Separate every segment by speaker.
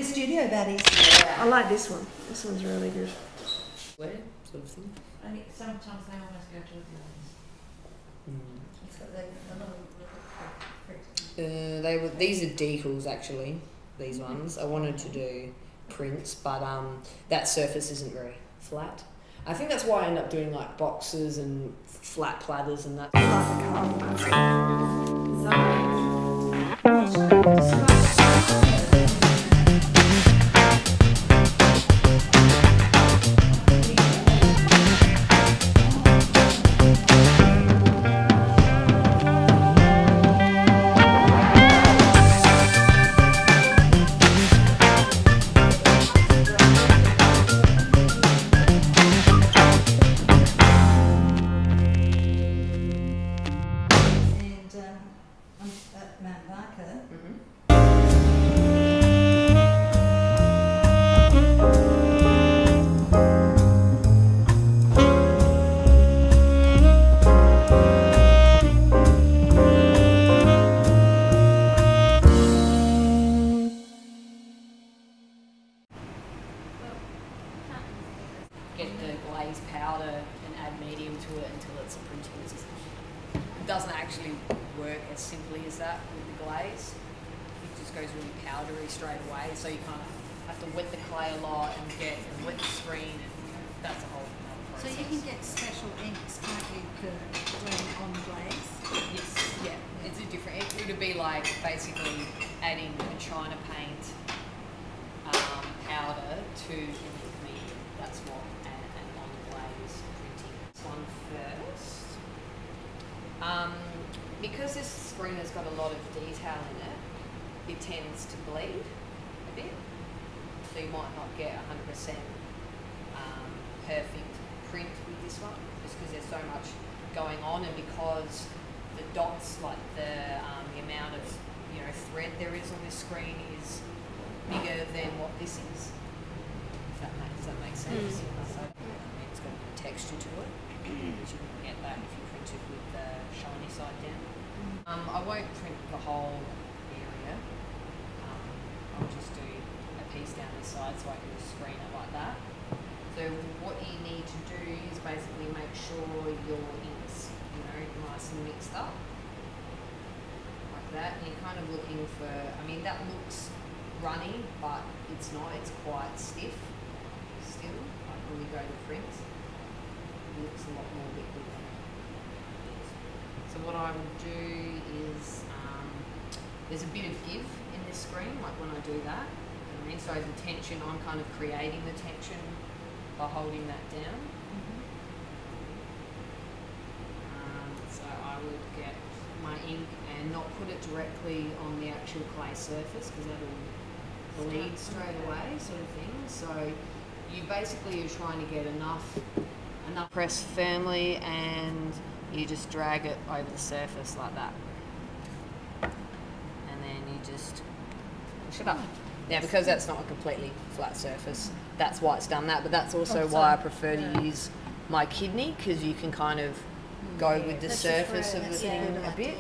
Speaker 1: Studio baddies.
Speaker 2: Yeah. I like this one. This one's really good.
Speaker 3: Where sort of thing?
Speaker 1: I think sometimes they almost go to the others.
Speaker 3: These are decals actually. These ones. I wanted to do prints, but that surface isn't very flat. I think that's why I end up doing like boxes and flat platters and that. Get the glaze powder and add medium to it until it's a printing resistant. It doesn't actually work as simply as that with the glaze. It just goes really powdery straight away, so you kind of have to wet the clay a lot and wet the screen, and that's a whole other process.
Speaker 1: So you can get special inks, can't you, for doing on glaze?
Speaker 3: Yes, yeah. It's a different, it would be like basically adding a China paint powder to ink medium. That's what one first. Because this screen has got a lot of detail in it, it tends to bleed a bit, so you might not get 100% perfect print with this one, just because there's so much going on, and because the dots, like the amount of thread there is on this screen is bigger than what this is. Does that make sense? So, it's got a bit of texture to it. Which you can get that if you print it with the shiny side down. I won't print the whole area. I'll just do a piece down this side so I can just screen it like that. So what you need to do is basically make sure your inks, nice and mixed up. Like that. And you're kind of looking for, that looks runny, but it's not, it's quite stiff still, like when we go to print. Looks a lot more liquid than it is. So what I will do is, there's a bit of give in this screen, like when I do that. So the tension, I'm kind of creating the tension by holding that down. So I would get my ink and not put it directly on the actual clay surface, because that'll bleed straight away, sort of thing. So you basically are trying to get enough press firmly, and you just drag it over the surface like that, and then you just push it up. Now, because that's not a completely flat surface, that's why it's done that, but that's also why I prefer to use my kidney, because you can kind of go with the surface of the thing a bit.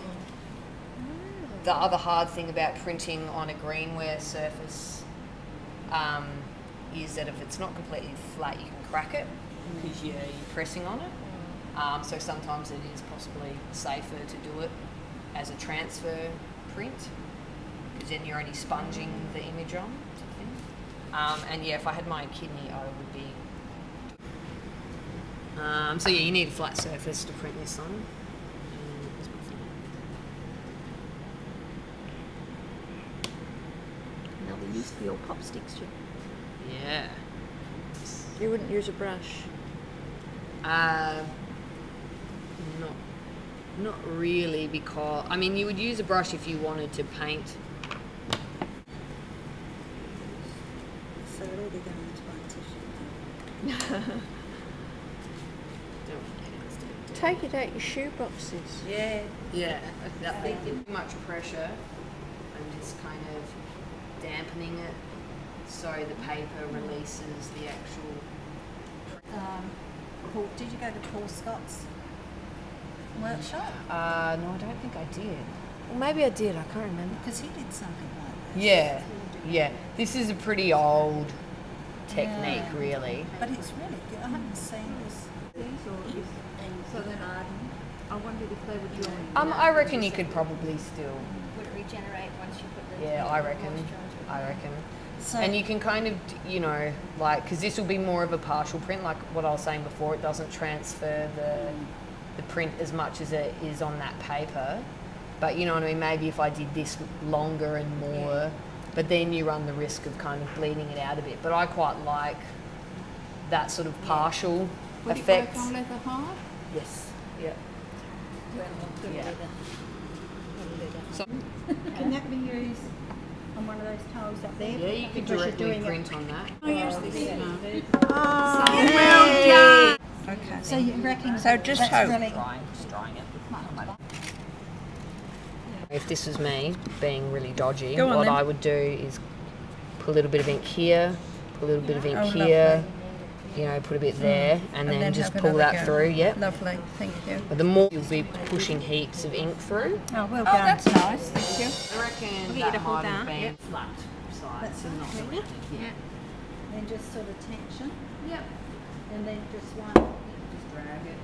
Speaker 3: The other hard thing about printing on a greenware surface is that if it's not completely flat, you can crack it, because you're pressing on it. So sometimes it is possibly safer to do it as a transfer print, because then you're only sponging the image on. And yeah, if I had my kidney, I would be. So yeah, you need a flat surface to print this on.
Speaker 2: Another use for your pop sticks, Jim.
Speaker 3: Yeah.
Speaker 2: You wouldn't use a brush?
Speaker 3: Not really, because you would use a brush if you wanted to paint.
Speaker 1: So it'll all be going into my tissue.
Speaker 2: Take it out your shoe boxes.
Speaker 3: Yeah. Too much pressure and just kind of dampening it so the paper releases the actual.
Speaker 1: Paul, did you go to Paul Scott's workshop?
Speaker 3: No, I don't think I did.
Speaker 2: Well, maybe I did. I can't remember.
Speaker 1: Because he did something like that.
Speaker 3: Yeah. Yeah, this is a pretty old technique,
Speaker 1: Yeah.
Speaker 3: really.
Speaker 1: But it's really good. I haven't seen this.
Speaker 2: So then I wondered if they were joined.
Speaker 3: I reckon you could probably still.
Speaker 4: Would it regenerate once you put the
Speaker 3: Yeah, I reckon.
Speaker 4: moisture onto it?
Speaker 3: I reckon.
Speaker 1: So,
Speaker 3: And you can kind of, you know, like, because this will be more of a partial print, like what I was saying before. It doesn't transfer the print as much as it is on that paper. But you know what I mean? Maybe if I did this longer and more, but then you run the risk of kind of bleeding it out a bit. But I quite like that sort of partial effect.
Speaker 2: Would it work on leather hard?
Speaker 3: Yes. Yeah. Yeah. So,
Speaker 5: Can that be used on one of those tiles up there?
Speaker 3: yeah, you could
Speaker 5: Because you're
Speaker 3: directly
Speaker 5: doing
Speaker 3: print on that.
Speaker 1: well done. Okay.
Speaker 5: So you reckon
Speaker 1: So just
Speaker 5: that's
Speaker 1: hope.
Speaker 5: really
Speaker 3: Just drying it. If this was me being really dodgy,
Speaker 1: Go on
Speaker 3: what
Speaker 1: then.
Speaker 3: I would do is put a little bit of ink here, put a little bit of ink
Speaker 1: Oh,
Speaker 3: here, you know, put a bit there, and then just
Speaker 1: have
Speaker 3: pull
Speaker 1: another
Speaker 3: that
Speaker 1: go.
Speaker 3: through, yep.
Speaker 1: Lovely, thank you.
Speaker 3: But the more you'll be pushing heaps of ink through.
Speaker 1: Oh, well
Speaker 5: Oh,
Speaker 1: done.
Speaker 5: that's nice, thank you.
Speaker 3: I reckon
Speaker 5: get you to hold
Speaker 3: have
Speaker 5: that.
Speaker 3: been flat sides
Speaker 5: That's
Speaker 3: and not
Speaker 5: okay.
Speaker 3: rounded, yeah.
Speaker 5: Then just sort of tension,
Speaker 3: Yep.
Speaker 5: and then just one.
Speaker 3: Just drag it.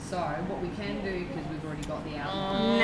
Speaker 3: So what we can do, because we've already got the outline.